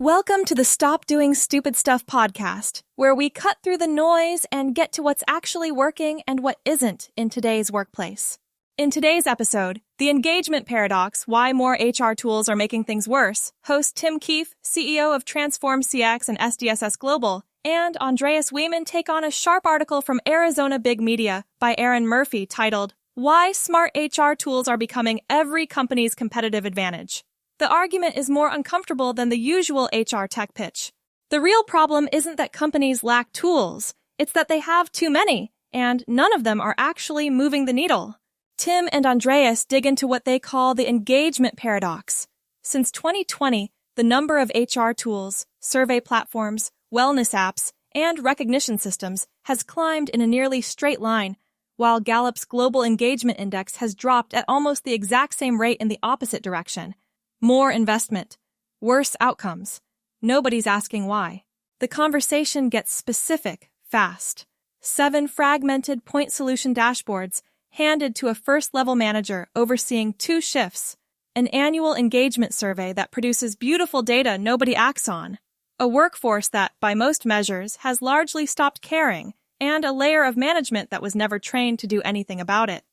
Welcome to the Stop Doing Stupid Stuff podcast, where we cut through the noise and get to what's actually working and what isn't in today's workplace. In today's episode, The Engagement Paradox, Why More HR Tools Are Making Things Worse, host Tim Keefe, CEO of Transform CX and SDSS Global, and Andreas Wieman take on a sharp article from Arizona Big Media by Aaron Murphy titled, Why Smart HR Tools Are Becoming Every Company's Competitive Advantage. The argument is more uncomfortable than the usual HR tech pitch. The real problem isn't that companies lack tools, it's that they have too many, and none of them are actually moving the needle. Tim and Andreas dig into what they call the engagement paradox. Since 2020, the number of HR tools, survey platforms, wellness apps, and recognition systems has climbed in a nearly straight line, while Gallup's Global Engagement Index has dropped at almost the exact same rate in the opposite direction. More investment, worse outcomes. Nobody's asking why. The conversation gets specific, fast. 7 fragmented point solution dashboards handed to a first-level manager overseeing 2 shifts, an annual engagement survey that produces beautiful data nobody acts on, a workforce that, by most measures, has largely stopped caring, and a layer of management that was never trained to do anything about it.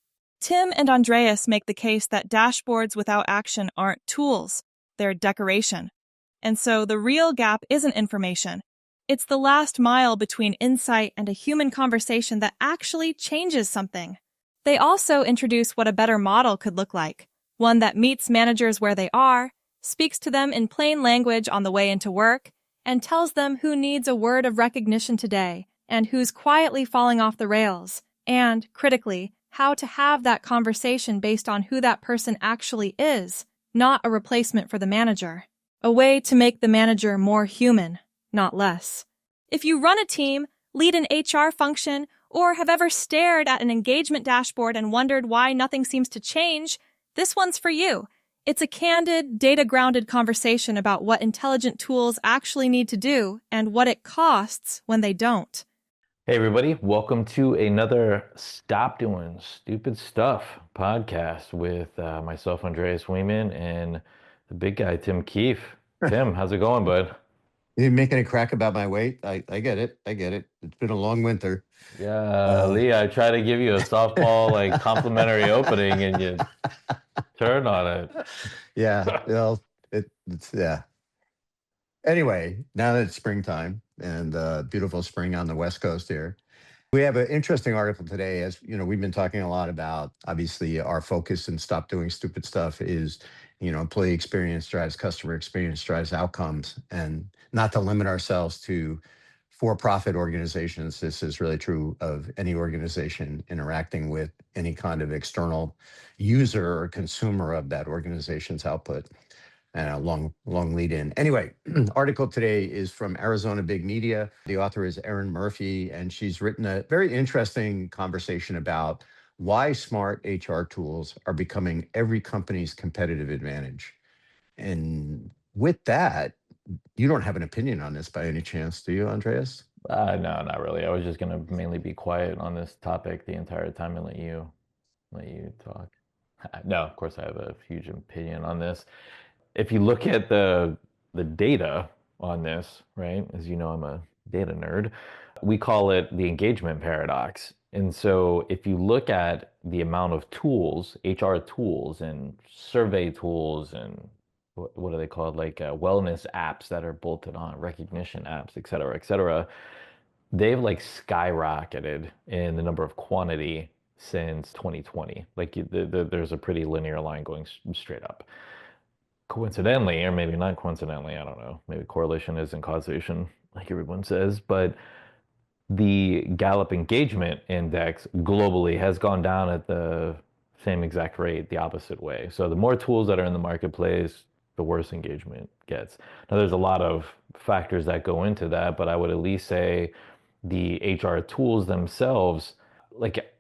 Tim and Andreas make the case that dashboards without action aren't tools, they're decoration. And so the real gap isn't information. It's the last mile between insight and a human conversation that actually changes something. They also introduce what a better model could look like, one that meets managers where they are, speaks to them in plain language on the way into work, and tells them who needs a word of recognition today and who's quietly falling off the rails, and, critically, how to have that conversation based on who that person actually is, not a replacement for the manager. A way to make the manager more human, not less. If you run a team, lead an HR function, or have ever stared at an engagement dashboard and wondered why nothing seems to change, this one's for you. It's a candid, data-grounded conversation about what intelligent tools actually need to do and what it costs when they don't. Hey everybody, welcome to another Stop Doing Stupid Stuff podcast with myself, Andreas Wieman, and the big guy, Tim Keefe. Tim, how's it going, bud? You're making a crack about my weight. I get it. It's been a long winter. Yeah, Lee, I try to give you a softball complimentary opening and you turn on it. Yeah, well, it's yeah. Anyway, now that it's springtime and beautiful spring on the West Coast here, we have an interesting article today. As you know, we've been talking a lot about, obviously, our focus and Stop Doing Stupid Stuff is, employee experience drives customer experience, drives outcomes, and not to limit ourselves to for-profit organizations. This is really true of any organization interacting with any kind of external user or consumer of that organization's output. And a long lead in. Anyway, article today is from Arizona Big Media. The author is Aaron Murphy, and she's written a very interesting conversation about why smart HR tools are becoming every company's competitive advantage. And with that, you don't have an opinion on this by any chance, do you, Andreas? No, not really. I was just going to mainly be quiet on this topic the entire time and let you talk. No, of course I have a huge opinion on this. If you look at the data on this, right, as you know, I'm a data nerd, we call it the engagement paradox. And so if you look at the amount of tools, HR tools and survey tools and what are they called, wellness apps that are bolted on, recognition apps, et cetera, they've skyrocketed in the number of quantity since 2020. There's a pretty linear line going straight up. Coincidentally, or maybe not coincidentally, I don't know, maybe correlation isn't causation, like everyone says, but the Gallup Engagement Index globally has gone down at the same exact rate, the opposite way. So the more tools that are in the marketplace, the worse engagement gets. Now, there's a lot of factors that go into that, but I would at least say the HR tools themselves,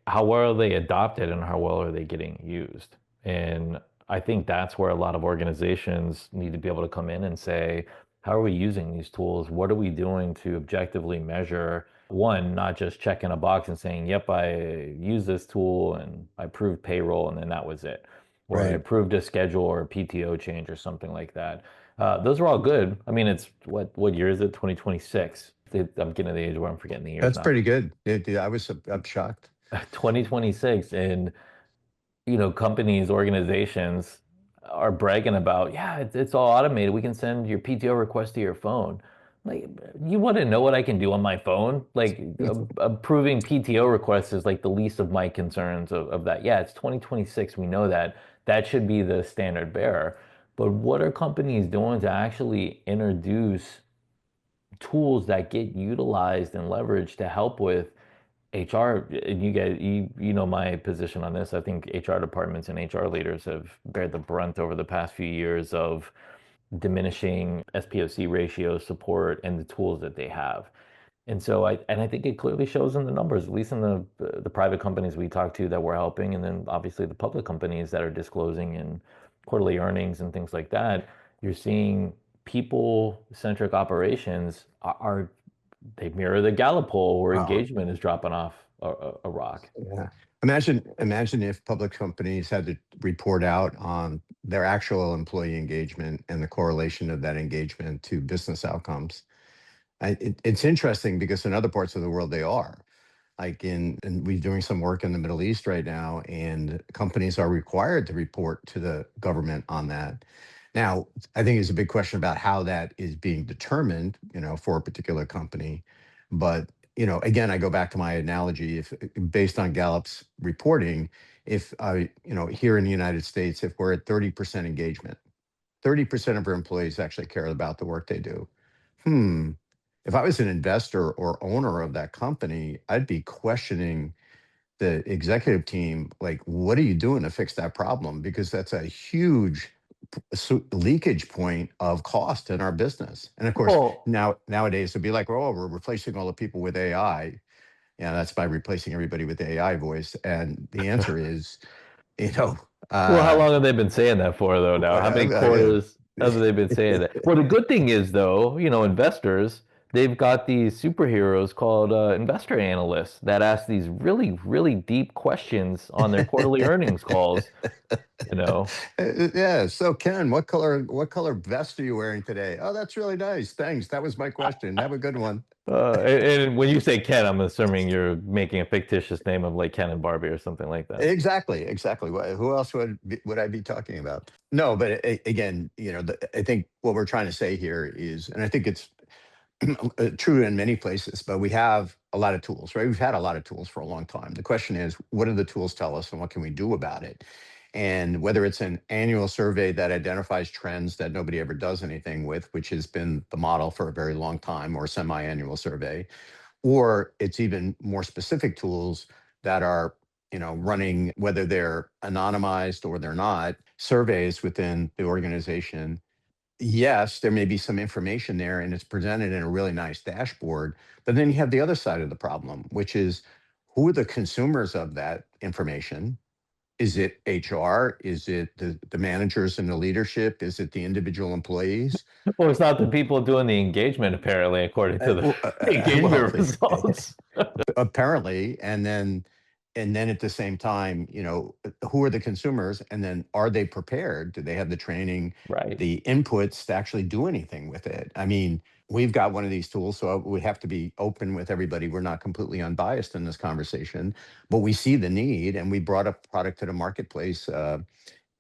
how well are they adopted and how well are they getting used? And I think that's where a lot of organizations need to be able to come in and say, how are we using these tools? What are we doing to objectively measure? One, not just checking a box and saying, yep, I used this tool and I approved payroll and then that was it. Or I approved a schedule or a PTO change or something like that. Those are all good. I mean, it's what year is it? 2026. I'm getting to the age where I'm forgetting the years That's now. pretty good. I'm shocked. 2026, and companies, organizations are bragging about, yeah, it's all automated. We can send your PTO request to your phone. Like, you want to know what I can do on my phone? Like, approving PTO requests is like the least of my concerns of that. Yeah, it's 2026. We know that. That should be the standard bearer. But what are companies doing to actually introduce tools that get utilized and leveraged to help with HR? And you know my position on this. I think HR departments and HR leaders have bared the brunt over the past few years of diminishing SPOC ratio support and the tools that they have. And so I think it clearly shows in the numbers, at least in the private companies we talk to that we're helping, and then obviously the public companies that are disclosing in quarterly earnings and things like that. You're seeing people-centric operations are they mirror the Gallup poll where Wow. engagement is dropping off a rock. Yeah. Imagine if public companies had to report out on their actual employee engagement and the correlation of that engagement to business outcomes. It's interesting because in other parts of the world they are. Like and we're doing some work in the Middle East right now, and companies are required to report to the government on that. Now, I think it's a big question about how that is being determined, for a particular company. But, again, I go back to my analogy. If based on Gallup's reporting, if here in the United States, if we're at 30% engagement, 30% of our employees actually care about the work they do. If I was an investor or owner of that company, I'd be questioning the executive team, like, what are you doing to fix that problem? Because that's a huge leakage point of cost in our business. And of course, Well, nowadays it'd be like, oh, we're replacing all the people with AI. Yeah, that's by replacing everybody with AI voice. And the answer is, you know, well, how uh, long have they been saying that for, though, now? How many quarters have they been saying that? Well, the good thing is, though, investors, they've got these superheroes called investor analysts that ask these really, really deep questions on their quarterly earnings calls, you know. Yeah. So Ken, what color vest are you wearing today? Oh, that's really nice. Thanks. That was my question. Have a good one. And when you say Ken, I'm assuming you're making a fictitious name of like Ken and Barbie or something like that. Exactly. Exactly. Who else would I be talking about? No, but again, I think what we're trying to say here is, and I think it's true in many places, but we have a lot of tools, right? We've had a lot of tools for a long time. The question is, what do the tools tell us and what can we do about it? And whether it's an annual survey that identifies trends that nobody ever does anything with, which has been the model for a very long time, or semi-annual survey, or it's even more specific tools that are running, whether they're anonymized or they're not, surveys within the organization. Yes, there may be some information there and it's presented in a really nice dashboard, but then you have the other side of the problem, which is, who are the consumers of that information? Is it HR? Is it the managers and the leadership? Is it the individual employees? Well, it's not the people doing the engagement, apparently, according to the Well, engagement results. apparently, and then at the same time, who are the consumers, and then are they prepared? Do they have the training, Right. the inputs to actually do anything with it? I mean, we've got one of these tools, so we have to be open with everybody. We're not completely unbiased in this conversation, but we see the need, and we brought a product to the marketplace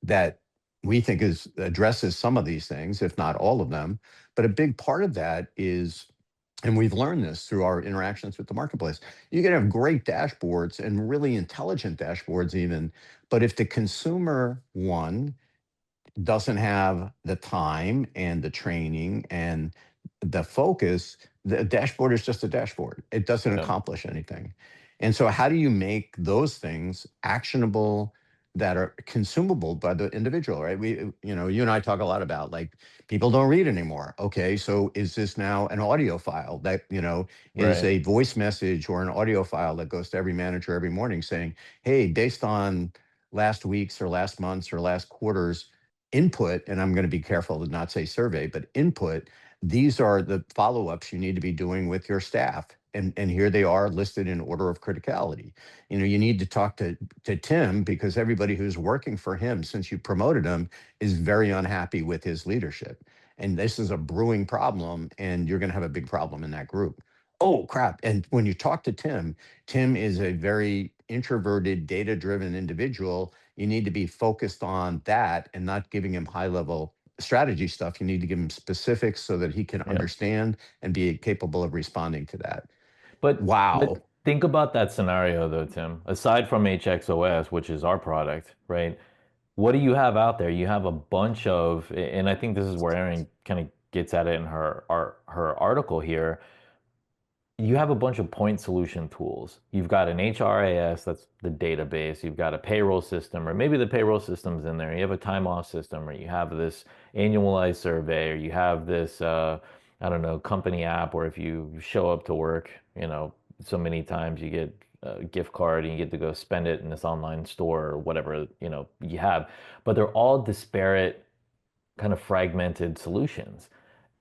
that we think addresses some of these things, if not all of them. But a big part of that is, and we've learned this through our interactions with the marketplace, you can have great dashboards and really intelligent dashboards even, but if the consumer, one, doesn't have the time and the training and the focus, the dashboard is just a dashboard. It doesn't Yeah. accomplish anything. And so, how do you make those things actionable that are consumable by the individual, right? You and I talk a lot about, like, people don't read anymore. Okay, so is this now an audio file that, is Right. a voice message or an audio file that goes to every manager every morning saying, hey, based on last week's or last month's or last quarter's input, and I'm going to be careful to not say survey, but input, these are the follow-ups you need to be doing with your staff. And here they are listed in order of criticality. You need to talk to Tim because everybody who's working for him since you promoted him is very unhappy with his leadership. and this is a brewing problem, and you're going to have a big problem in that group. Oh, crap. And when you talk to Tim, Tim is a very introverted, data driven individual. You need to be focused on that and not giving him high level strategy stuff. You need to give him specifics so that he can Yeah. understand and be capable of responding to that. But Wow. think about that scenario though, Tim. Aside from HXOS, which is our product, right? What do you have out there? You have a bunch of, and I think this is where Erin kind of gets at it in her article here. You have a bunch of point solution tools. You've got an HRAS, that's the database. You've got a payroll system, or maybe the payroll system's in there. You have a time off system, or you have this annualized survey, or you have this, I don't know, company app where if you show up to work, so many times you get a gift card and you get to go spend it in this online store or whatever, you have. But they're all disparate, kind of fragmented solutions.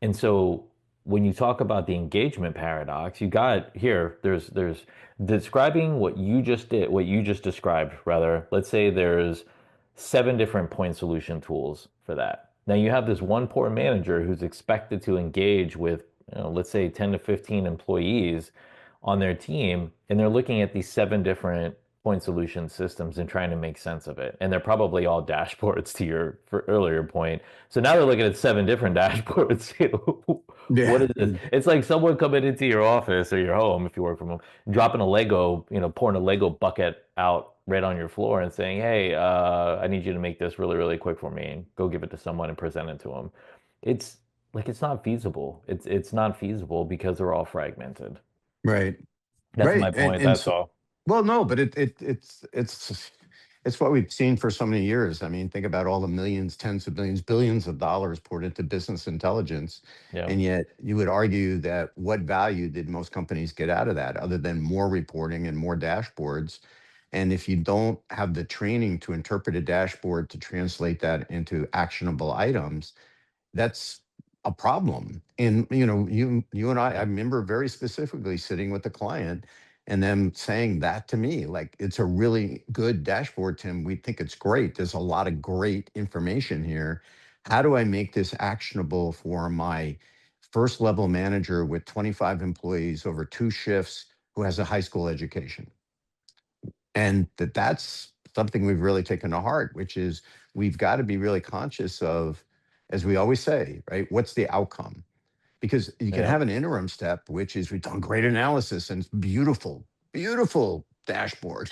And so when you talk about the engagement paradox, you got here, there's describing what you just did, what you just described, rather. Let's say there's 7 different point solution tools for that. Now you have this one poor manager who's expected to engage with, let's say 10 to 15 employees on their team, and they're looking at these 7 different point solution systems and trying to make sense of it. And they're probably all dashboards to your earlier point. So now they're looking at 7 different dashboards. What Yeah. is this? It's like someone coming into your office or your home, if you work from home, dropping a Lego, pouring a Lego bucket out right on your floor and saying, "Hey, I need you to make this really, really quick for me, and go give it to someone and present it to them." It's like it's not feasible. It's not feasible because they're all fragmented. Right. That's Right. my point. And That's so, all. well, no, but it's what we've seen for so many years. I mean, think about all the millions, tens of millions, billions of dollars poured into business intelligence. Yeah. And yet you would argue that what value did most companies get out of that other than more reporting and more dashboards? And if you don't have the training to interpret a dashboard to translate that into actionable items, that's a problem. And you and I Yeah. remember very specifically sitting with the client and them saying that to me, like, it's a really good dashboard, Tim. We think it's great. There's a lot of great information here. How do I make this actionable for my first level manager with 25 employees over 2 shifts who has a high school education? And that's something we've really taken to heart, which is we've got to be really conscious of, as we always say, right? What's the outcome? Because you can Yeah. have an interim step, which is we've done great analysis and it's beautiful, beautiful dashboard,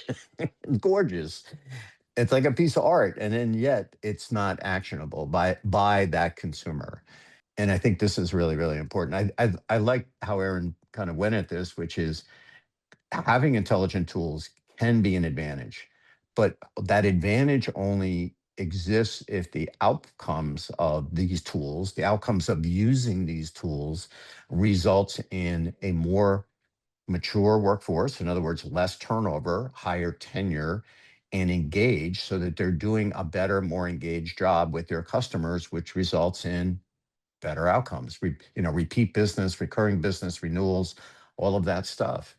gorgeous. It's like a piece of art, and then yet it's not actionable by that consumer. And I think this is really, really important. I like how Aaron kind of went at this, which is having intelligent tools can be an advantage, but that advantage only exists if the outcomes of these tools, the outcomes of using these tools, results in a more mature workforce. In other words, less turnover, higher tenure, and engaged so that they're doing a better, more engaged job with their customers, which results in better outcomes. Repeat business, recurring business, renewals, all of that stuff.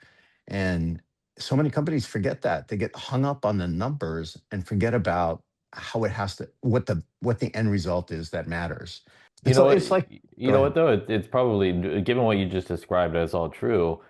And so many companies forget that. They get hung up on the numbers and forget about how it has to what the end result is that matters. You And know so what? it's like, You go know what ahead. though? It's probably given what you just described as all true.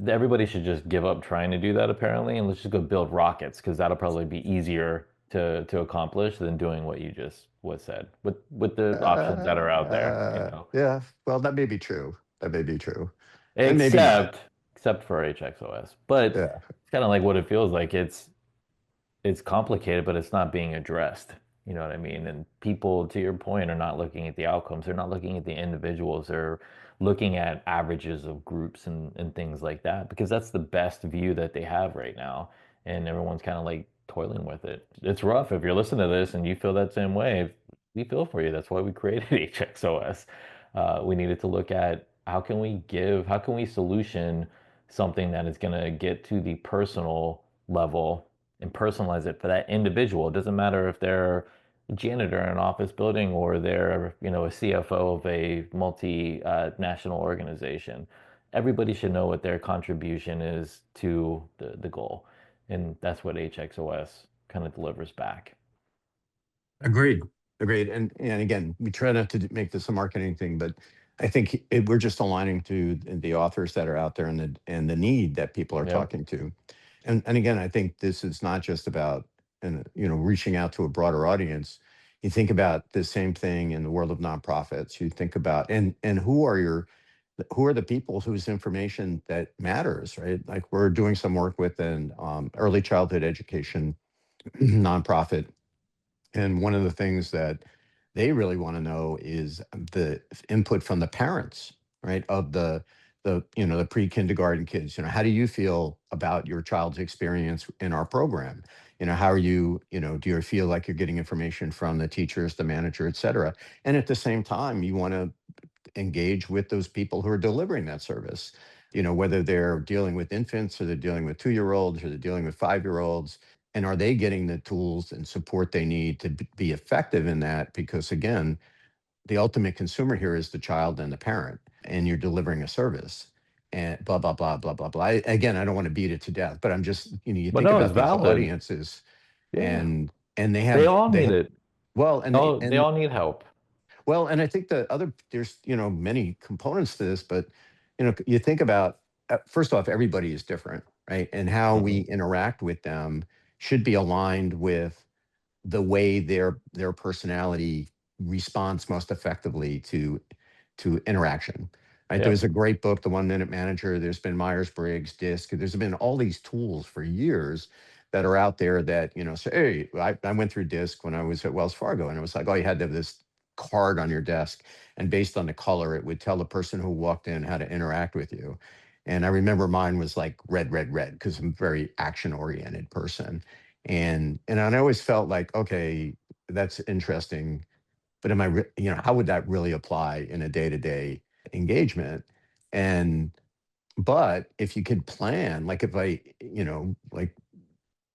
Everybody should just give up trying to do that apparently, and let's just go build rockets because that'll probably be easier to accomplish than doing what you just was said with the options that are out there. Yeah, well, that may be true. That may be true. And maybe not. Except for HXOS, but Yeah. it's kind of like what it feels like. It's complicated, but it's not being addressed. You know what I mean? And people, to your point, are not looking at the outcomes. They're not looking at the individuals. They're looking at averages of groups and things like that because that's the best view that they have right now. And everyone's kind of like toiling with it. It's rough if you're listening to this and you feel that same way. We feel for you. That's why we created HXOS. We needed to look at how can we solution something that is going to get to the personal level and personalize it for that individual. It doesn't matter if they're a janitor in an office building or they're, a CFO of a multinational organization. Everybody should know what their contribution is to the goal. And that's what HXOS kind of delivers back. Agreed. Agreed. And again, we try not to make this a marketing thing, but I think we're just aligning to the authors that are out there and the need that people are Yep. talking to. And again, I think this is not just about reaching out to a broader audience. You think about the same thing in the world of nonprofits. You think about and who are the people whose information that matters, right? Like we're doing some work with an early childhood education nonprofit, and one of the things that they really want to know is the input from the parents, right? Of the pre-kindergarten kids. How do you feel about your child's experience in our program? How are do you feel like you're getting information from the teachers, the manager, et cetera? And at the same time, you want to engage with those people who are delivering that service. Whether they're dealing with infants or they're dealing with 2-year-olds or they're dealing with 5-year-olds, and are they getting the tools and support they need to be effective in that? Because again, the ultimate consumer here is the child and the parent, and you're delivering a service and blah, blah, blah, blah, blah, blah. Again, I don't want to beat it to death, but I'm just, you But think no, it's about these valid. audiences, Yeah. and They all they need have, it. well, They all need help. well, and I think there's many components to this, but you think about, first off, everybody is different, right? And how we Hmm. interact with them should be aligned with the way their personality responds most effectively to interaction. Right? There was Yep. a great book, The 1 Minute Manager. There's been Myers-Briggs, DISC. There's been all these tools for years that are out there that, say, hey, I went through DISC when I was at Wells Fargo, and it was like, oh, you had to have this card on your desk, and based on the color, it would tell the person who walked in how to interact with you. And I remember mine was like red, red, red, because I'm a very action-oriented person. And I always felt like, okay, that's interesting, but am I, how would that really apply in a day-to-day engagement? And but if you could plan, like if I, like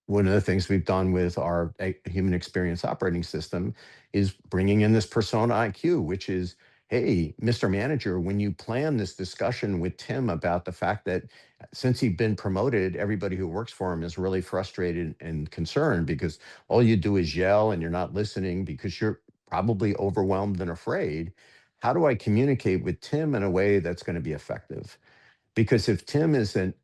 one of the things we've done with our human experience operating system is bringing in this persona IQ, which is, hey, Mr. Manager, when you plan this discussion with Tim about the fact that since he's been promoted, everybody who works for him is really frustrated and concerned because all you do is yell and you're not listening because you're probably overwhelmed and afraid. How do I communicate with Tim in a way that's going to be effective? Because if Tim is an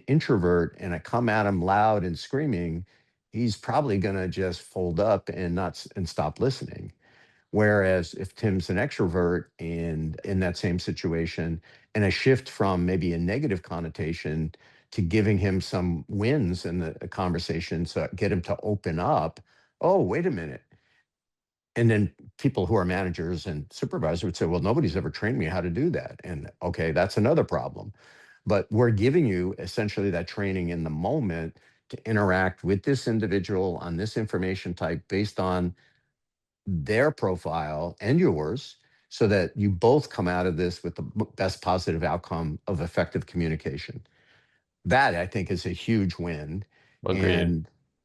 introvert and I come at him loud and screaming, he's probably going to just fold up and and stop listening. Whereas if Tim's an extrovert and in that same situation, and a shift from maybe a negative connotation to giving him some wins in the conversation, so get him to open up. Oh, wait a minute. And then people who are managers and supervisors would say, well, nobody's ever trained me how to do that. And okay, that's another problem. But we're giving you essentially that training in the moment to interact with this individual on this information type based on their profile and yours, so that you both come out of this with the best positive outcome of effective communication. That I think is a huge win. Agreed.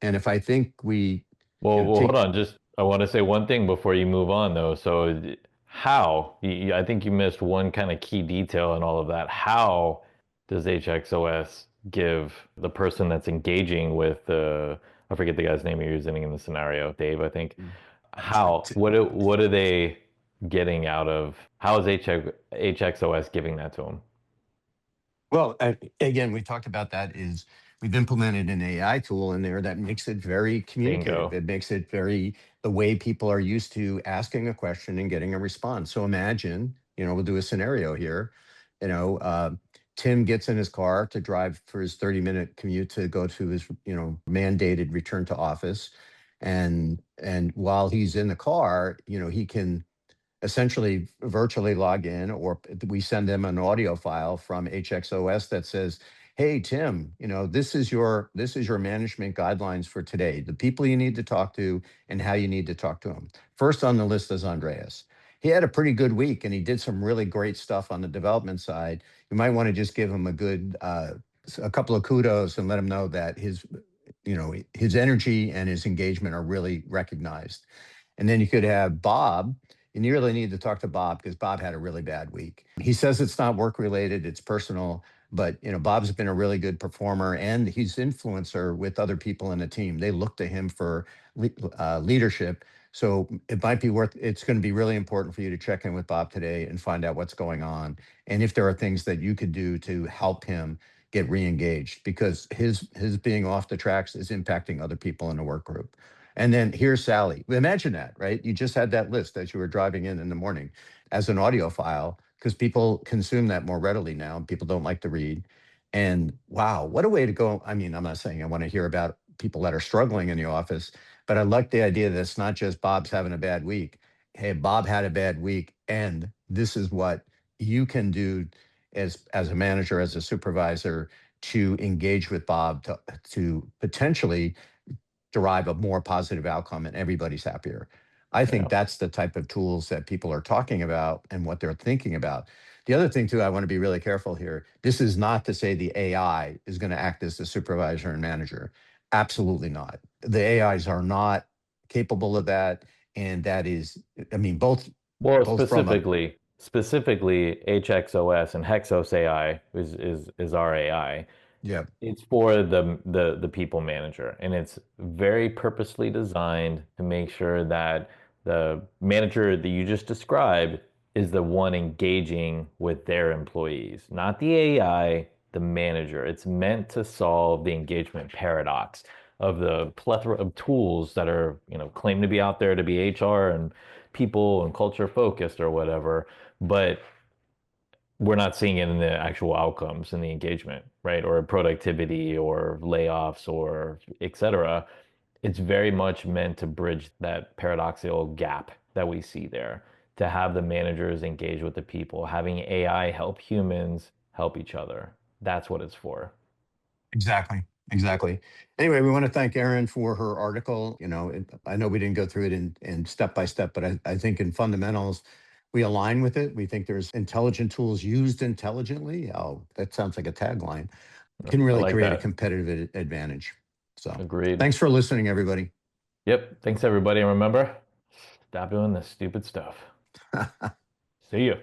And if I think we, Well, hold take, on. Just I want to say one thing before you move on, though. So, how? I think you missed one kind of key detail in all of that. How does HXOS give the person that's engaging with I forget the guy's name you're using in the scenario, Dave, I think. How? What are they getting out of? How is HXOS giving that to them? well, again, we talked about that is we've implemented an AI tool in there that makes it very communicative. Bingo. It makes it very the way people are used to asking a question and getting a response. So imagine, we'll do a scenario here. You know, uh, Tim gets in his car to drive for his 30-minute commute to go to his, mandated return to office. And while he's in the car, he can essentially virtually log in, or we send them an audio file from HXOS that says, hey, Tim, this is your management guidelines for today, the people you need to talk to and how you need to talk to them. First on the list is Andreas. He had a pretty good week and he did some really great stuff on the development side. You might want to just give him a couple of kudos and let him know that his energy and his engagement are really recognized. And then you could have Bob, and you really need to talk to Bob because Bob had a really bad week. He says it's not work related, it's personal, But Bob's been a really good performer, and he's influencer with other people in the team. They look to him for leadership. So it's going to be really important for you to check in with Bob today and find out what's going on, and if there are things that you could do to help him get re-engaged, because his being off the tracks is impacting other people in the work group. And then here's Sally. Imagine that, right? You just had that list as you were driving in the morning as an audio file, because people consume that more readily now. People don't like to read. And wow, what a way to go. I mean, I'm not saying I want to hear about people that are struggling in the office, but I like the idea that it's not just Bob's having a bad week. Hey, Bob had a bad week, and this is what you can do as a manager, as a supervisor, to engage with Bob to potentially derive a more positive outcome and everybody's happier. I think that's the type of tools that people are talking about and what they're thinking about. The other thing too, I want to be really careful here. This is not to say the AI is going to act as the supervisor and manager. Absolutely not. The AIs are not capable of that. And that is, I mean, both from a, specifically HXOS and Hexos AI is our AI. yeah, It's for the people manager, and it's very purposely designed to make sure that the manager that you just described is the one engaging with their employees, not the AI, the manager. It's meant to solve the engagement paradox of the plethora of tools that are, claimed to be out there to be HR and people and culture focused or whatever, but we're not seeing it in the actual outcomes and the engagement, right? Or productivity or layoffs or et cetera. It's very much meant to bridge that paradoxical gap that we see there, to have the managers engage with the people, having AI help humans help each other. That's what it's for. exactly. Exactly. Anyway, we want to thank Erin for her article. I know we didn't go through it in step by step, but I think in fundamentals, we align with it. We think there's intelligent tools used intelligently. Oh, that sounds like a tagline. Can I really like create a that. competitive advantage. So Agreed. thanks for listening, everybody. Yep. Thanks, everybody. And remember, stop doing this stupid stuff. See you.